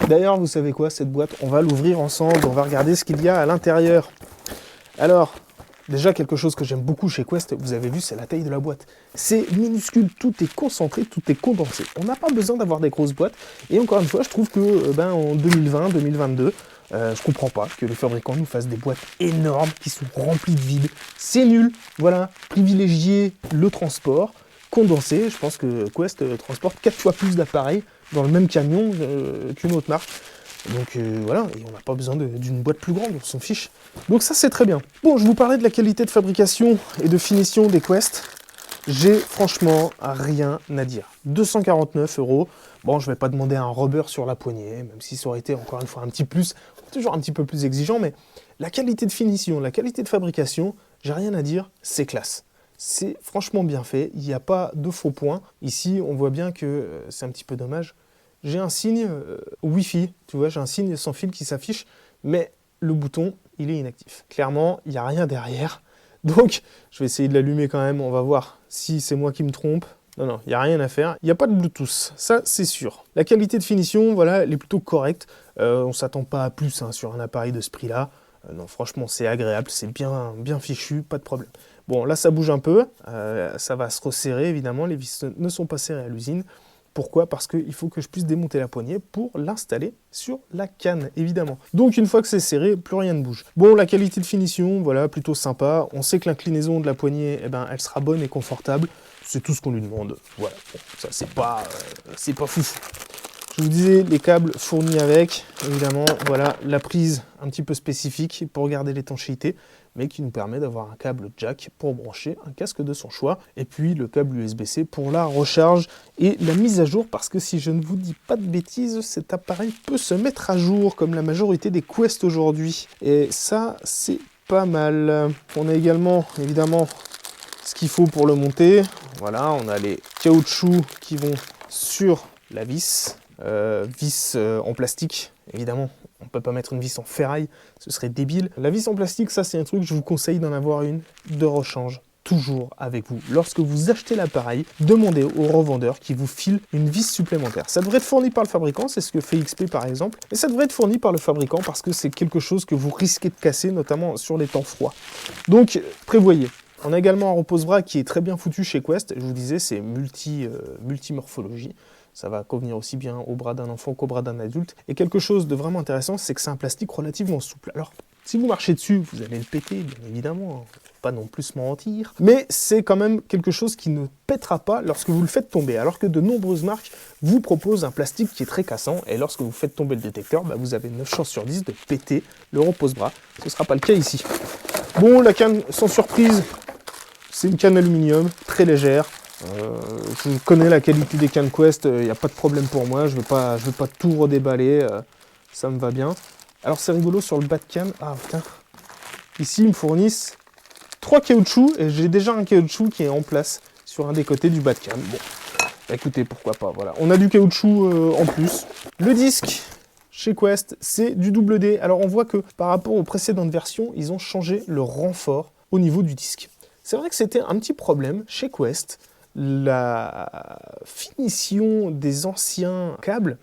D'ailleurs, vous savez quoi, cette boîte, on va l'ouvrir ensemble, on va regarder ce qu'il y a à l'intérieur. Alors, déjà quelque chose que j'aime beaucoup chez Quest, vous avez vu, c'est la taille de la boîte. C'est minuscule, tout est concentré, tout est condensé. On n'a pas besoin d'avoir des grosses boîtes. Et encore une fois, je trouve que en 2020, 2022, je comprends pas que les fabricants nous fassent des boîtes énormes qui sont remplies de vide. C'est nul, voilà. Privilégier le transport condensé. Je pense que Quest transporte 4 fois plus d'appareils dans le même camion qu'une autre marque. Donc voilà, et on n'a pas besoin d'une boîte plus grande, on s'en fiche. Donc ça c'est très bien. Bon, je vous parlais de la qualité de fabrication et de finition des Quest. J'ai franchement rien à dire. 249 €. Bon, je vais pas demander un rubber sur la poignée, même si ça aurait été encore une fois un petit plus, toujours un petit peu plus exigeant, mais la qualité de finition, la qualité de fabrication, j'ai rien à dire, c'est classe. C'est franchement bien fait, il n'y a pas de faux points. Ici, on voit bien que c'est un petit peu dommage. J'ai un signe Wi-Fi, tu vois, j'ai un signe sans fil qui s'affiche, mais le bouton, il est inactif. Clairement, il n'y a rien derrière. Donc, je vais essayer de l'allumer quand même, on va voir si c'est moi qui me trompe. Non, il n'y a rien à faire. Il n'y a pas de Bluetooth, ça c'est sûr. La qualité de finition, voilà, elle est plutôt correcte. On ne s'attend pas à plus sur un appareil de ce prix-là. Non, franchement, c'est agréable, c'est bien fichu, pas de problème. Bon, là, ça bouge un peu, ça va se resserrer, évidemment, les vis ne sont pas serrées à l'usine. Pourquoi? Parce qu'il faut que je puisse démonter la poignée pour l'installer sur la canne, évidemment. Donc une fois que c'est serré, plus rien ne bouge. Bon, la qualité de finition, voilà, plutôt sympa. On sait que l'inclinaison de la poignée, elle sera bonne et confortable. C'est tout ce qu'on lui demande. Voilà, bon, ça c'est pas foufou. Je vous disais, les câbles fournis avec, évidemment, voilà, la prise un petit peu spécifique pour garder l'étanchéité, mais qui nous permet d'avoir un câble jack pour brancher un casque de son choix, et puis le câble USB-C pour la recharge et la mise à jour, parce que si je ne vous dis pas de bêtises, cet appareil peut se mettre à jour, comme la majorité des Quest aujourd'hui, et ça, c'est pas mal. On a également, évidemment, ce qu'il faut pour le monter. Voilà, on a les caoutchoucs qui vont sur la vis. Vis en plastique, évidemment, on ne peut pas mettre une vis en ferraille, ce serait débile. La vis en plastique, ça c'est un truc, je vous conseille d'en avoir une de rechange, toujours avec vous. Lorsque vous achetez l'appareil, demandez au revendeur qui vous file une vis supplémentaire. Ça devrait être fourni par le fabricant, c'est ce que fait XP par exemple, et ça devrait être fourni par le fabricant parce que c'est quelque chose que vous risquez de casser, notamment sur les temps froids. Donc, prévoyez. On a également un repose-bras qui est très bien foutu chez Quest, je vous disais, c'est multimorphologie. Ça va convenir aussi bien au bras d'un enfant qu'au bras d'un adulte. Et quelque chose de vraiment intéressant, c'est que c'est un plastique relativement souple. Alors, si vous marchez dessus, vous allez le péter, bien évidemment. Pas non plus se mentir. Mais c'est quand même quelque chose qui ne pètera pas lorsque vous le faites tomber. Alors que de nombreuses marques vous proposent un plastique qui est très cassant. Et lorsque vous faites tomber le détecteur, vous avez 9 chances sur 10 de péter le repose-bras. Ce ne sera pas le cas ici. Bon, la canne, sans surprise, c'est une canne aluminium, très légère. Je connais la qualité des cannes Quest, il n'y a pas de problème pour moi, je vais pas tout redéballer, ça me va bien. Alors c'est rigolo sur le bas de canne, ah putain, ici ils me fournissent 3 caoutchoucs et j'ai déjà un caoutchouc qui est en place sur un des côtés du bas de canne. Bon, écoutez, pourquoi pas, voilà. On a du caoutchouc en plus. Le disque chez Quest, c'est du double D. Alors on voit que par rapport aux précédentes versions, ils ont changé le renfort au niveau du disque. C'est vrai que c'était un petit problème chez Quest. La finition des anciens câbles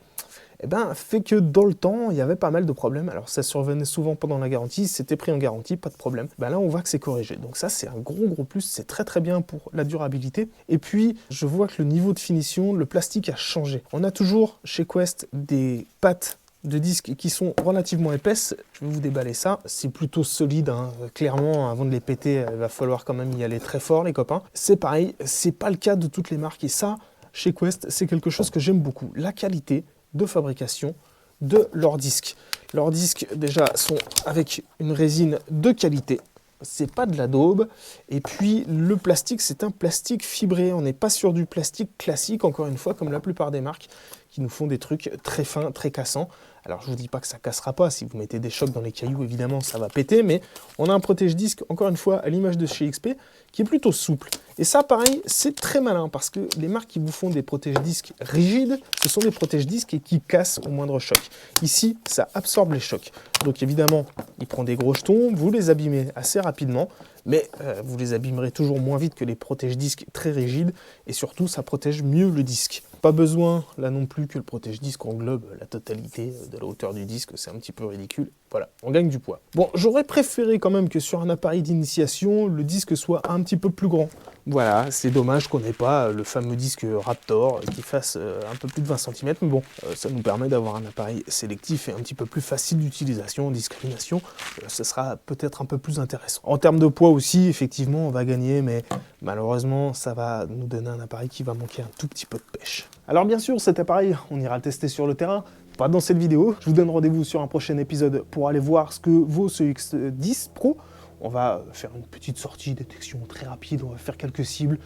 fait que dans le temps, il y avait pas mal de problèmes. Alors ça survenait souvent pendant la garantie, c'était pris en garantie, pas de problème. Là, on voit que c'est corrigé. Donc ça, c'est un gros plus, c'est très bien pour la durabilité. Et puis, je vois que le niveau de finition, le plastique a changé. On a toujours chez Quest des pattes de disques qui sont relativement épaisses. Je vais vous déballer ça. C'est plutôt solide, hein. Clairement, avant de les péter, il va falloir quand même y aller très fort, les copains. C'est pareil, c'est pas le cas de toutes les marques. Et ça, chez Quest, c'est quelque chose que j'aime beaucoup. La qualité de fabrication de leurs disques. Leurs disques, déjà, sont avec une résine de qualité. C'est pas de la daube. Et puis, le plastique, c'est un plastique fibré. On n'est pas sur du plastique classique, encore une fois, comme la plupart des marques qui nous font des trucs très fins, très cassants. Alors, je vous dis pas que ça cassera pas. Si vous mettez des chocs dans les cailloux, évidemment, ça va péter. Mais on a un protège-disque, encore une fois, à l'image de chez XP, qui est plutôt souple. Et ça, pareil, c'est très malin, parce que les marques qui vous font des protège-disques rigides, ce sont des protège-disques qui cassent au moindre choc. Ici, ça absorbe les chocs. Donc, évidemment, il prend des gros jetons, vous les abîmez assez rapidement, mais vous les abîmerez toujours moins vite que les protège-disques très rigides, et surtout, ça protège mieux le disque. Pas besoin, là non plus, que le protège-disque englobe la totalité de la hauteur du disque, c'est un petit peu ridicule. Voilà, on gagne du poids. Bon, j'aurais préféré quand même que sur un appareil d'initiation, le disque soit un petit peu plus grand. Voilà, c'est dommage qu'on n'ait pas le fameux disque Raptor qui fasse un peu plus de 20 cm, mais bon, ça nous permet d'avoir un appareil sélectif et un petit peu plus facile d'utilisation, discrimination, ce sera peut-être un peu plus intéressant. En termes de poids aussi, effectivement, on va gagner, mais malheureusement, ça va nous donner un appareil qui va manquer un tout petit peu de pêche. Alors bien sûr, cet appareil, on ira le tester sur le terrain, pas dans cette vidéo. Je vous donne rendez-vous sur un prochain épisode pour aller voir ce que vaut ce X10 Pro. On va faire une petite sortie détection très rapide, on va faire quelques cibles,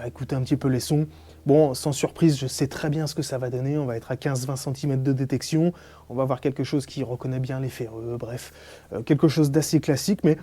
écouter un petit peu les sons. Bon, sans surprise, je sais très bien ce que ça va donner, on va être à 15-20 cm de détection, on va avoir quelque chose qui reconnaît bien les ferreux, bref, quelque chose d'assez classique, mais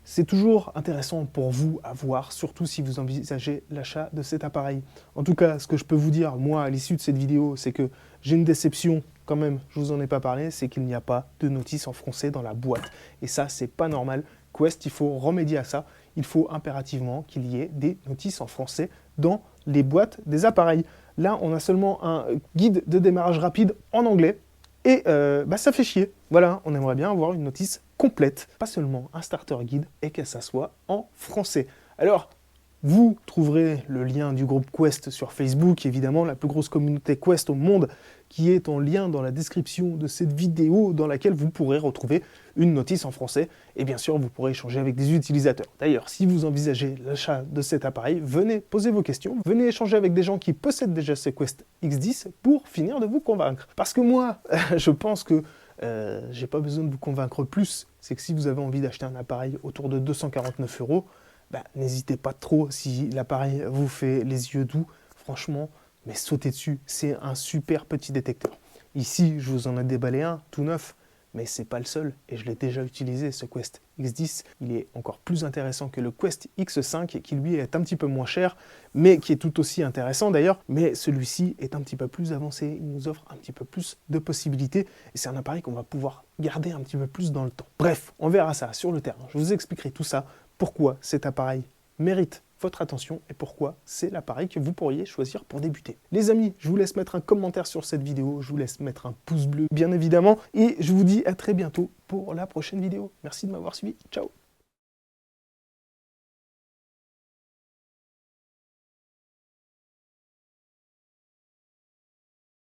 c'est toujours intéressant pour vous à voir, surtout si vous envisagez l'achat de cet appareil. En tout cas, ce que je peux vous dire, moi, à l'issue de cette vidéo, c'est que j'ai une déception quand même, je vous en ai pas parlé, c'est qu'il n'y a pas de notice en français dans la boîte. Et ça, c'est pas normal. Quest, il faut remédier à ça. Il faut impérativement qu'il y ait des notices en français dans les boîtes des appareils. Là, on a seulement un guide de démarrage rapide en anglais. Et ça fait chier. Voilà, on aimerait bien avoir une notice complète, pas seulement un starter guide, et que ça soit en français. Alors, vous trouverez le lien du groupe Quest sur Facebook, évidemment, la plus grosse communauté Quest au monde, qui est en lien dans la description de cette vidéo, dans laquelle vous pourrez retrouver une notice en français. Et bien sûr, vous pourrez échanger avec des utilisateurs. D'ailleurs, si vous envisagez l'achat de cet appareil, venez poser vos questions, venez échanger avec des gens qui possèdent déjà ce Quest X10 pour finir de vous convaincre. Parce que moi, je pense que j'ai pas besoin de vous convaincre plus. C'est que si vous avez envie d'acheter un appareil autour de 249 €, n'hésitez pas trop, si l'appareil vous fait les yeux doux, franchement, mais sautez dessus, c'est un super petit détecteur. Ici, je vous en ai déballé un, tout neuf, mais c'est pas le seul, et je l'ai déjà utilisé, ce Quest X10. Il est encore plus intéressant que le Quest X5, qui lui est un petit peu moins cher, mais qui est tout aussi intéressant d'ailleurs, mais celui-ci est un petit peu plus avancé, il nous offre un petit peu plus de possibilités, et c'est un appareil qu'on va pouvoir garder un petit peu plus dans le temps. Bref, on verra ça sur le terrain, je vous expliquerai tout ça, pourquoi cet appareil mérite votre attention et pourquoi c'est l'appareil que vous pourriez choisir pour débuter. Les amis, je vous laisse mettre un commentaire sur cette vidéo, je vous laisse mettre un pouce bleu bien évidemment et je vous dis à très bientôt pour la prochaine vidéo. Merci de m'avoir suivi, ciao.